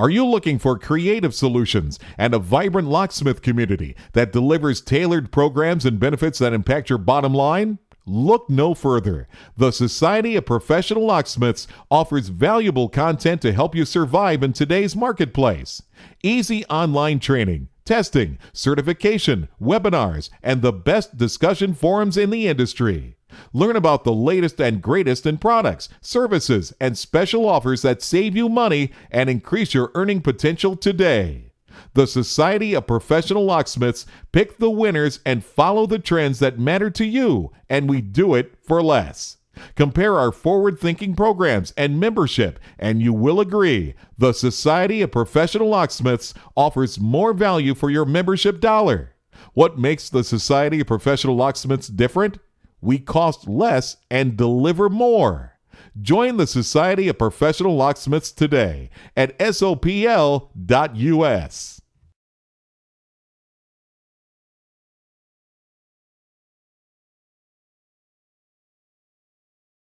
Are you looking for creative solutions and a vibrant locksmith community that delivers tailored programs and benefits that impact your bottom line? Look no further. The Society of Professional Locksmiths offers valuable content to help you survive in today's marketplace. Easy online training, testing, certification, webinars, and the best discussion forums in the industry. Learn about the latest and greatest in products, services, and special offers that save you money and increase your earning potential today. The Society of Professional Locksmiths pick the winners and follow the trends that matter to you, and we do it for less. Compare our forward-thinking programs and membership, and you will agree the Society of Professional Locksmiths offers more value for your membership dollar. What makes the Society of Professional Locksmiths different? We cost less and deliver more. Join the Society of Professional Locksmiths today at sopl.us.